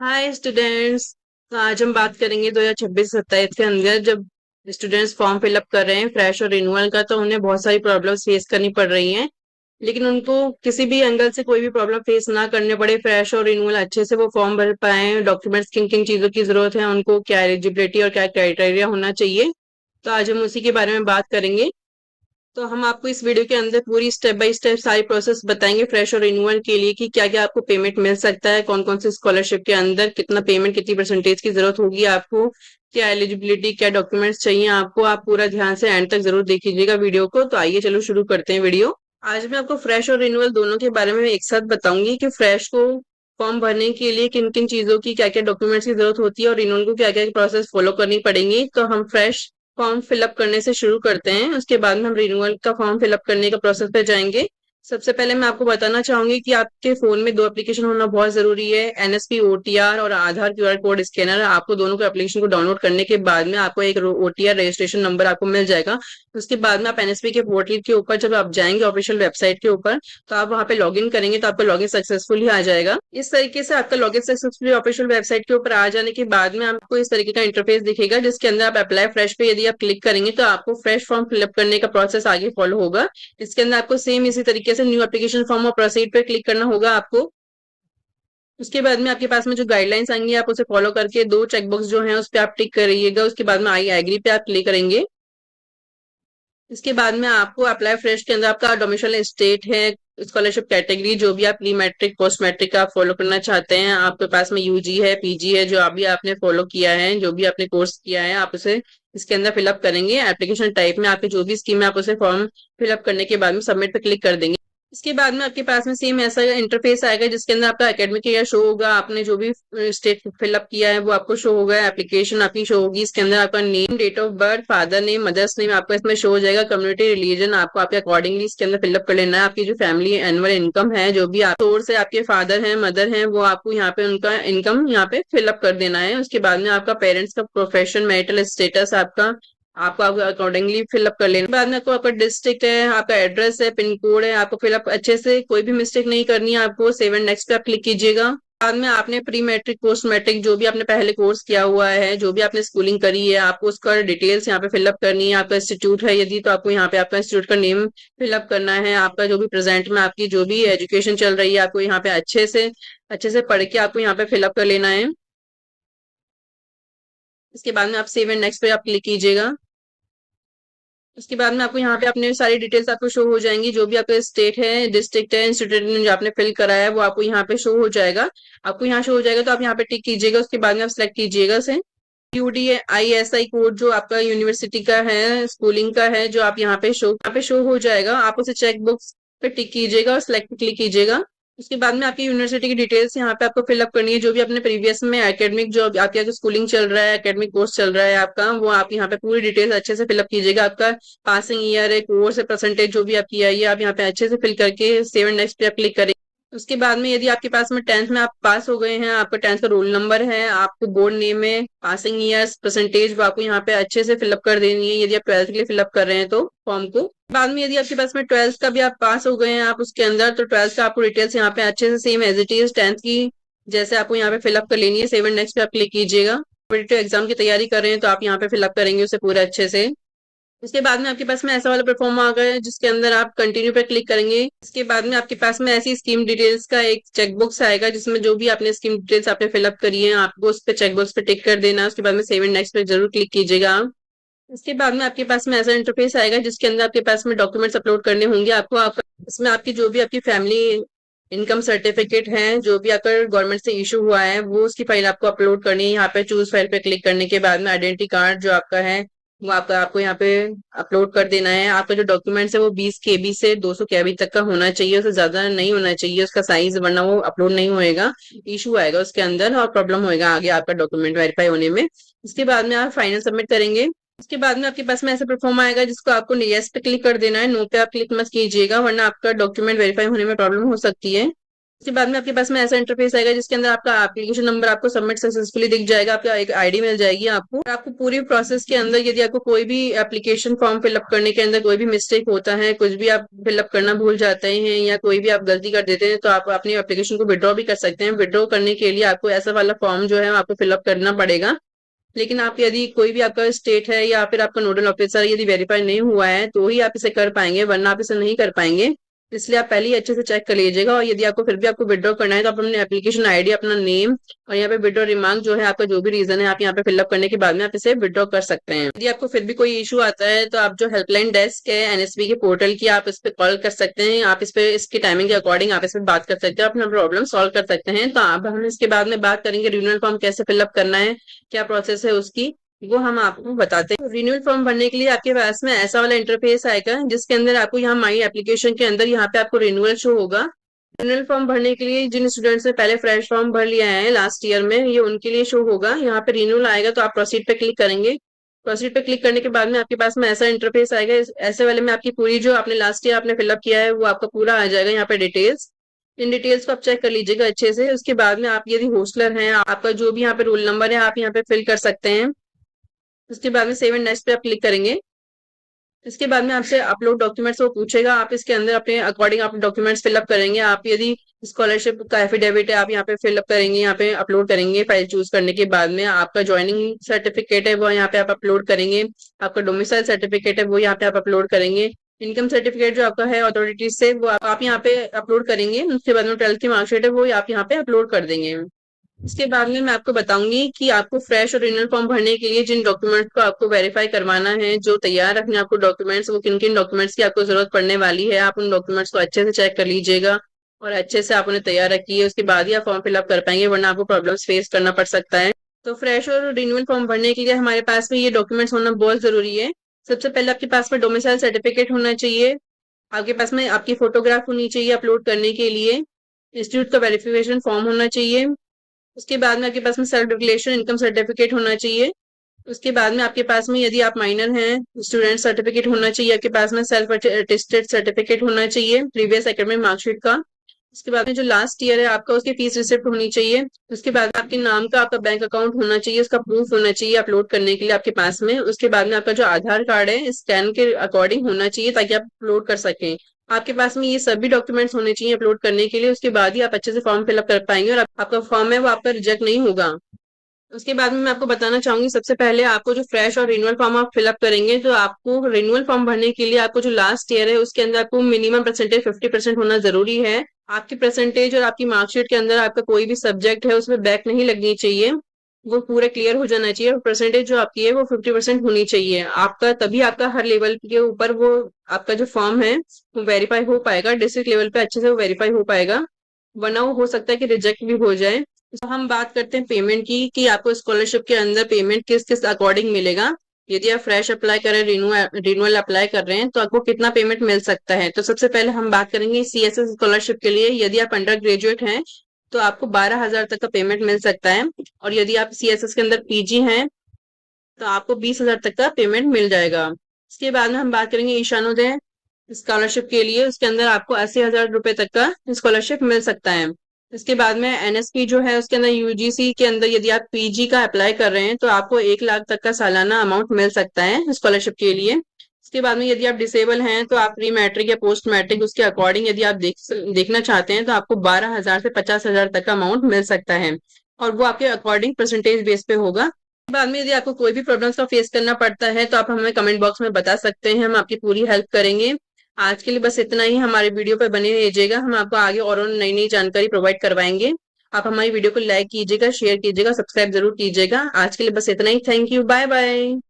Hi students. तो आज हम बात करेंगे 2026-27 के अंदर जब स्टूडेंट्स फॉर्म फिलअप कर रहे हैं फ्रेश और रिन्यूअल का, तो उन्हें बहुत सारी प्रॉब्लम्स फेस करनी पड़ रही हैं। लेकिन उनको किसी भी एंगल से कोई भी प्रॉब्लम फेस ना करने पड़े, फ्रेश और रिन्यूअल अच्छे से वो फॉर्म भर पाए। डॉक्यूमेंट्स किन किन चीज़ों की जरूरत है, उनको क्या एलिजिबिलिटी और क्या क्राइटेरिया होना चाहिए, तो आज हम उसी के बारे में बात करेंगे। तो हम आपको इस वीडियो के अंदर पूरी स्टेप बाय स्टेप सारी प्रोसेस बताएंगे फ्रेश और रिन्यूअल के लिए कि क्या क्या आपको पेमेंट मिल सकता है, कौन कौन से स्कॉलरशिप के अंदर कितना पेमेंट, कितनी परसेंटेज की जरूरत होगी आपको, क्या एलिजिबिलिटी, क्या डॉक्यूमेंट्स चाहिए आपको। आप पूरा ध्यान से एंड तक जरूर देख लीजिएगा वीडियो को। तो आइए चलो शुरू करते हैं वीडियो। आज मैं आपको फ्रेश और रिन्यूअल दोनों के बारे में एक साथ बताऊंगी कि फ्रेश को फॉर्म भरने के लिए किन किन चीजों की क्या क्या डॉक्यूमेंट्स की जरूरत होती है और रिन्यूअल को क्या क्या प्रोसेस फॉलो करनी पड़ेंगी। तो हम फ्रेश फॉर्म फिलअप करने से शुरू करते हैं, उसके बाद में हम रिन्यूअल का फॉर्म फिलअप करने का प्रोसेस पे जाएंगे। सबसे पहले मैं आपको बताना चाहूंगी कि आपके फोन में दो एप्लीकेशन होना बहुत जरूरी है, एनएसपी ओटीआर और आधार क्यूआर कोड स्कैनर। आपको दोनों के एप्लीकेशन को डाउनलोड करने के बाद में आपको एक ओटीआर रजिस्ट्रेशन नंबर आपको मिल जाएगा। उसके बाद में आप एनएसपी के पोर्टल के ऊपर जब आप जाएंगे ऑफिशियल वेबसाइट के ऊपर, तो आप वहां पे लॉगिन करेंगे तो आपका लॉगिन सक्सेसफुली आ जाएगा। इस तरीके से आपका लॉगिन सक्सेसफुली ऑफिशियल वेबसाइट के ऊपर आ जाने के बाद में आपको इस तरीके का इंटरफेस दिखेगा, जिसके अंदर आप अप्लाई फ्रेश पे यदि आप क्लिक करेंगे तो आपको फ्रेश फॉर्म फिलअप करने का प्रोसेस आगे फॉलो होगा। इसके अंदर आपको सेम इसी तरीके से न्यू एप्लीकेशन फॉर्म और प्रोसीड पे क्लिक करना होगा आपको। उसके बाद में आपके पास में जो गाइडलाइंस आएंगी आप उसे फॉलो करके दो चेकबॉक्स जो है उस पर आप टिक करिएगा। उसके बाद में आई एग्री पे आप क्लिक करेंगे। इसके बाद में आपको अप्लाई फ्रेश के अंदर आपका डोमिसाइल स्टेट है, स्कॉलरशिप कैटेगरी जो भी आप प्री मैट्रिक पोस्ट मैट्रिक आप फॉलो करना चाहते हैं, आपके पास में यूजी है, पीजी है, जो अभी आपने फॉलो किया है, जो भी आपने कोर्स किया है, आप उसे इसके अंदर फिलअप करेंगे। एप्लीकेशन टाइप में आपके जो भी स्कीम है आप उसे फॉर्म फिलअप करने के बाद में सबमिट पे क्लिक कर देंगे। इसके बाद में आपके पास में सेम ऐसा इंटरफेस आएगा, जिसके अंदर आपका एकेडमिक ईयर शो होगा, आपने जो भी स्टेट फिलअप किया है वो आपको शो होगा, एप्लीकेशन आपकी शो होगी। इसके अंदर आपका name, date of birth, father name, mother's name आपका इसमें शो हो जाएगा। कम्युनिटी, रिलीजन आपको आपके अकॉर्डिंगली इसके अंदर फिलअप कर लेना है। आपकी जो फैमिली एनुअल इनकम है, जो भी आप सोर्स है, आपके फादर हैं, मदर हैं, वो आपको यहाँ पे उनका इनकम यहाँ पे फिलअप कर देना है। उसके बाद में आपका पेरेंट्स का प्रोफेशन, मैरिटल स्टेटस आपका आपको अकॉर्डिंगली फिलअप कर लेना। बाद में आपको आपका डिस्ट्रिक्ट है, आपका एड्रेस है, पिन कोड है, आपको फिलअप अच्छे से, कोई भी मिस्टेक नहीं करनी है आपको। सेव एंड नेक्स्ट पे आप क्लिक कीजिएगा। बाद में आपने प्री मैट्रिक पोस्ट मैट्रिक जो भी आपने पहले कोर्स किया हुआ है, जो भी आपने स्कूलिंग करी है, आपको उसका डिटेल्स यहाँ पे फिलअप करनी है। आपका इंस्टीट्यूट है यदि, तो आपको यहाँ पे आपका इंस्टीट्यूट का नेम फिलअप करना है। आपका जो भी प्रेजेंट में आपकी जो भी एजुकेशन चल रही है, आपको यहाँ पे अच्छे से पढ़ के आपको यहाँ पे फिलअप कर लेना है। इसके बाद में आप सेव एंड नेक्स्ट पे आप क्लिक कीजिएगा। उसके बाद में आपको यहाँ पे अपने सारी डिटेल्स आपको शो हो जाएंगी, जो भी आपका स्टेट है, डिस्ट्रिक्ट है, इंस्टीट्यूट जो आपने फिल करा है वो आपको यहाँ पे शो हो जाएगा। आपको यहाँ शो हो जाएगा तो आप यहाँ पे टिक कीजिएगा। उसके बाद में आप सिलेक्ट कीजिएगा से UDISI कोड जो आपका यूनिवर्सिटी का है, स्कूलिंग का है, जो आप यहाँ पे शो हो जाएगा। आप उसे चेक बुक्स पे टिक कीजिएगा और सिलेक्ट क्लिक कीजिएगा। उसके बाद में आपकी यूनिवर्सिटी की डिटेल्स यहाँ पे आपको फिलअप करनी है, जो भी अपने प्रीवियस में एकेडमिक जो आपके जो स्कूलिंग चल रहा है, एकेडमिक कोर्स चल रहा है आपका, वो आप यहाँ पे पूरी डिटेल्स अच्छे से फिलअप कीजिएगा। आपका पासिंग ईयर है, कोर्स है, परसेंटेज जो भी आपकी आई है, आप यहाँ पे अच्छे से फिल करके सेव एंड नेक्स्ट पे आप क्लिक करें। उसके बाद में यदि आपके पास में 10th में आप पास हो गए हैं, आपका 10th का रोल नंबर है, आपको बोर्ड नेम है, पासिंग ईयर्स, परसेंटेज, वो आपको यहाँ पे अच्छे से फिलअप कर देनी है यदि आप 12th के लिए फिलअप कर रहे हैं तो फॉर्म को। बाद में यदि आपके पास में 12th का भी आप पास हो गए हैं आप उसके अंदर, तो 12th का आपको डिटेल्स यहाँ पे अच्छे से same as it is 10th की जैसे आपको यहाँ पे फिलअप कर लेनी है। सेव एंड नेक्स्ट पे आप क्लिक कीजिएगा। कॉम्पिटिटिव एग्जाम की तैयारी कर रहे हैं तो आप यहाँ पे फिलअप करेंगे उसे पूरे अच्छे से। उसके बाद में आपके पास में ऐसा वाला प्लेटफॉर्म आ गया है, जिसके अंदर आप कंटिन्यू पे क्लिक करेंगे। इसके बाद में आपके पास में ऐसी स्कीम डिटेल्स का एक चेकबॉक्स आएगा, जिसमें जो भी आपने स्कीम डिटेल्स आपने फिलअप करी है आपको उस पे चेकबॉक्स पे टिक कर देना है। उसके बाद में सेव एंड नेक्स्ट पे जरूर क्लिक कीजिएगा। इसके बाद में आपके पास में ऐसा इंटरफेस आएगा, जिसके अंदर आपके पास में डॉक्यूमेंट्स अपलोड करने होंगे आपको। इसमें आपकी जो भी आपकी फैमिली इनकम सर्टिफिकेट है, जो भी आपका गवर्नमेंट से इशू हुआ है, वो उसकी फाइल आपको अपलोड करनी है। यहाँ पे चूज फाइल पे क्लिक करने के बाद में आइडेंटिटी कार्ड जो आपका है वो आपको यहाँ पे अपलोड कर देना है। आपका जो डॉक्यूमेंट्स है वो 20 KB से 200 KB तक का होना चाहिए, उससे ज्यादा नहीं होना चाहिए उसका साइज, वरना वो अपलोड नहीं होएगा, इशू आएगा उसके अंदर और प्रॉब्लम होएगा आगे आपका डॉक्यूमेंट वेरीफाई होने में। उसके बाद में आप फाइनल सबमिट करेंगे। उसके बाद में आपके पास में ऐसा प्लेटफॉर्म आएगा, जिसको आपको यस पे क्लिक कर देना है, नो पे आप क्लिक मत कीजिएगा, वरना आपका डॉक्यूमेंट वेरीफाई होने में प्रॉब्लम हो सकती है। उसके बाद में आपके पास में ऐसा इंटरफेस आएगा जिसके अंदर आपका एप्लीकेशन नंबर आपको सबमिट सक्सेसफुली दिख जाएगा, आपका एक आईडी मिल जाएगी आपको। और आपको पूरी प्रोसेस के अंदर यदि आपको कोई भी एप्लीकेशन फॉर्म फिलअप करने के अंदर कोई भी मिस्टेक होता है, कुछ भी आप फिलअप करना भूल जाते हैं या कोई भी आप गलती कर देते हैं, तो आप अपनी एप्लीकेशन को विड्रॉ भी कर सकते हैं। विड्रॉ करने के लिए आपको ऐसा वाला फॉर्म जो है आपको फिलअप करना पड़ेगा। लेकिन आप यदि कोई भी आपका स्टेट है या फिर आपका नोडल ऑफिसर यदि वेरीफाई नहीं हुआ है तो ही आप इसे कर पाएंगे, वरना आप इसे नहीं कर पाएंगे। इसलिए आप पहले ही अच्छे से चेक कर लीजिएगा। और यदि आपको फिर भी आपको विड्रॉ करना है तो आप अपने एप्लीकेशन आईडी, अपना नेम और यहाँ पे विड्रॉ रिमार्क जो है आपका जो भी रीजन है आप यहाँ पे फिलअप करने के बाद में आप इसे विड्रॉ कर सकते हैं। यदि आपको फिर भी कोई इशू आता है तो आप जो हेल्पलाइन डेस्क है एनएसबी के पोर्टल की, आप इस पे कॉल कर सकते हैं। आप इस पे इसकी टाइमिंग के अकॉर्डिंग आप इस पे बात कर सकते हैं, अपना प्रॉब्लम सॉल्व कर सकते हैं। तो आप हम इसके बाद में बात करेंगे रिन्यूअल फॉर्म कैसे फिलअप करना है, क्या प्रोसेस है उसकी, वो हम आपको बताते हैं। रिन्यूअल फॉर्म भरने के लिए आपके पास में ऐसा वाला इंटरफेस आएगा जिसके अंदर आपको यहाँ माई एप्लीकेशन के अंदर यहाँ पे आपको रिन्यूअल शो होगा। रिन्यूअल फॉर्म भरने के लिए जिन स्टूडेंट्स ने पहले फ्रेश फॉर्म भर लिया है लास्ट ईयर में, ये उनके लिए शो होगा। यहाँ पे रिन्यूअल आएगा तो आप प्रोसीड पे क्लिक करेंगे। प्रोसीड पे क्लिक करने के बाद में आपके पास में ऐसा इंटरफेस आएगा। ऐसे वाले में आपकी पूरी जो आपने लास्ट ईयर आपने फिलअप किया है वो आपका पूरा आ जाएगा यहाँ पे डिटेल्स। इन डिटेल्स को आप चेक कर लीजिएगा अच्छे से। उसके बाद में आप यदि होस्टलर हैं, आपका जो भी यहाँ पे रोल नंबर है आप यहाँ पे फिल कर सकते हैं। उसके बाद में सेव एंड नेक्स्ट पे आप क्लिक करेंगे। इसके बाद में आपसे अपलोड डॉक्यूमेंट्स वो पूछेगा, आप इसके अंदर अपने अकॉर्डिंग आप डॉक्यूमेंट्स फिलअप करेंगे। आप यदि स्कॉलरशिप का एफिडेविट है आप यहाँ पे फिलअप करेंगे, यहाँ पे अपलोड करेंगे। फाइल चूज करने के बाद में आपका ज्वाइनिंग सर्टिफिकेट है वो यहाँ पे आप अपलोड करेंगे। आपका डोमिसाइल सर्टिफिकेट है वो यहाँ पे आप अपलोड करेंगे। इनकम सर्टिफिकेट जो आपका है अथॉरिटी से वो आप यहाँ पे अपलोड करेंगे। उसके बाद में 12th की मार्कशीट है वो आप यहाँ पे अपलोड कर देंगे। इसके बाद में मैं आपको बताऊंगी कि आपको फ्रेश और रिन्यूअल फॉर्म भरने के लिए जिन डॉक्यूमेंट्स को आपको वेरीफाई करवाना है, जो तैयार रखने आपको डॉक्यूमेंट्स, वो किन किन डॉक्यूमेंट्स की आपको जरूरत पड़ने वाली है। आप उन डॉक्यूमेंट्स को अच्छे से चेक कर लीजिएगा और अच्छे से आप उन्हें तैयार रखिए। उसके बाद ही आप फॉर्म फिलअप कर पाएंगे, वरना आपको प्रॉब्लम्स फेस करना पड़ सकता है। तो फ्रेश और रिन्यूअल फॉर्म भरने के लिए हमारे पास में ये डॉक्यूमेंट्स होना बहुत जरूरी है। सबसे पहले आपके पास में डोमिसाइल सर्टिफिकेट होना चाहिए। आपके पास में आपकी फोटोग्राफ होनी चाहिए अपलोड करने के लिए। इंस्टीट्यूट का वेरिफिकेशन फॉर्म होना चाहिए। उसके बाद में आपके पास में सेल्फ डिक्लेरेशन इनकम सर्टिफिकेट होना चाहिए। उसके बाद में आपके पास में यदि आप माइनर हैं, स्टूडेंट सर्टिफिकेट होना चाहिए। आपके पास में सेल्फ अटेस्टेड सर्टिफिकेट होना चाहिए प्रीवियस एकेडमिक मार्कशीट का। उसके बाद में जो लास्ट ईयर है आपका उसकी फीस रिसिप्ट होनी चाहिए। उसके बाद आपके नाम का आपका बैंक अकाउंट होना चाहिए, उसका प्रूफ होना चाहिए अपलोड करने के लिए आपके पास में। उसके बाद में आपका जो आधार कार्ड है स्कैन के अकॉर्डिंग होना चाहिए ताकि आप अपलोड कर सकें। आपके पास में ये सभी डॉक्यूमेंट्स होने चाहिए अपलोड करने के लिए। उसके बाद ही आप अच्छे से फॉर्म फिलअप कर पाएंगे और आपका फॉर्म है वो आपका रिजेक्ट नहीं होगा। उसके बाद में मैं आपको बताना चाहूंगी, सबसे पहले आपको जो फ्रेश और रिन्यूअल फॉर्म आप फिलअप करेंगे तो आपको रिन्यूअल फॉर्म भरने के लिए आपको जो लास्ट ईयर है उसके अंदर आपको मिनिमम परसेंटेज 50% होना जरूरी है। आपकी परसेंटेज और आपकी मार्कशीट के अंदर आपका कोई भी सब्जेक्ट है उसमें बैक नहीं लगनी चाहिए, वो पूरा क्लियर हो जाना चाहिए। और परसेंटेज जो आपकी है वो 50% होनी चाहिए आपका, तभी आपका हर लेवल के ऊपर वो आपका जो फॉर्म है वो वेरीफाई हो पाएगा। डिस्ट्रिक्ट लेवल पे अच्छे से वो वेरीफाई हो पाएगा, वरना वो हो सकता है कि रिजेक्ट भी हो जाए। तो हम बात करते हैं पेमेंट की कि आपको स्कॉलरशिप के अंदर पेमेंट किस किस अकॉर्डिंग मिलेगा। यदि आप फ्रेश अप्लाई कर रहे हैं, रिन्यूअल अप्लाई कर रहे हैं तो आपको कितना पेमेंट मिल सकता है। तो सबसे पहले हम बात करेंगे सीएसएस स्कॉलरशिप के लिए। यदि आप अंडर ग्रेजुएट हैं तो आपको 12,000 तक का पेमेंट मिल सकता है। और यदि आप सीएसएस के अंदर पीजी हैं तो आपको 20,000 तक का पेमेंट मिल जाएगा। इसके बाद में हम बात करेंगे ईशानोदय स्कॉलरशिप के लिए। उसके अंदर आपको 80,000 रुपए तक का स्कॉलरशिप मिल सकता है। इसके बाद में एनएसपी जो है उसके अंदर यूजीसी के अंदर यदि आप पीजी का अप्लाई कर रहे हैं तो आपको 1 लाख तक का सालाना अमाउंट मिल सकता है स्कॉलरशिप के लिए। इसके बाद में यदि आप डिसेबल हैं तो आप प्री मैट्रिक या पोस्ट मैट्रिक उसके अकॉर्डिंग यदि आप देखना चाहते हैं तो आपको 12,000 से 50,000 तक का अमाउंट मिल सकता है, और वो आपके अकॉर्डिंग परसेंटेज बेस पे होगा। बाद में यदि आपको कोई भी प्रॉब्लम्स का फेस करना पड़ता है तो आप हमें कमेंट बॉक्स में बता सकते हैं, हम आपकी पूरी हेल्प करेंगे। आज के लिए बस इतना ही। हमारे वीडियो पर बने रहिएगा, हम आपको आगे और नई नई जानकारी प्रोवाइड करवाएंगे। आप हमारी वीडियो को लाइक कीजिएगा, शेयर कीजिएगा, सब्सक्राइब जरूर कीजिएगा। आज के लिए बस इतना ही। Thank you, bye bye.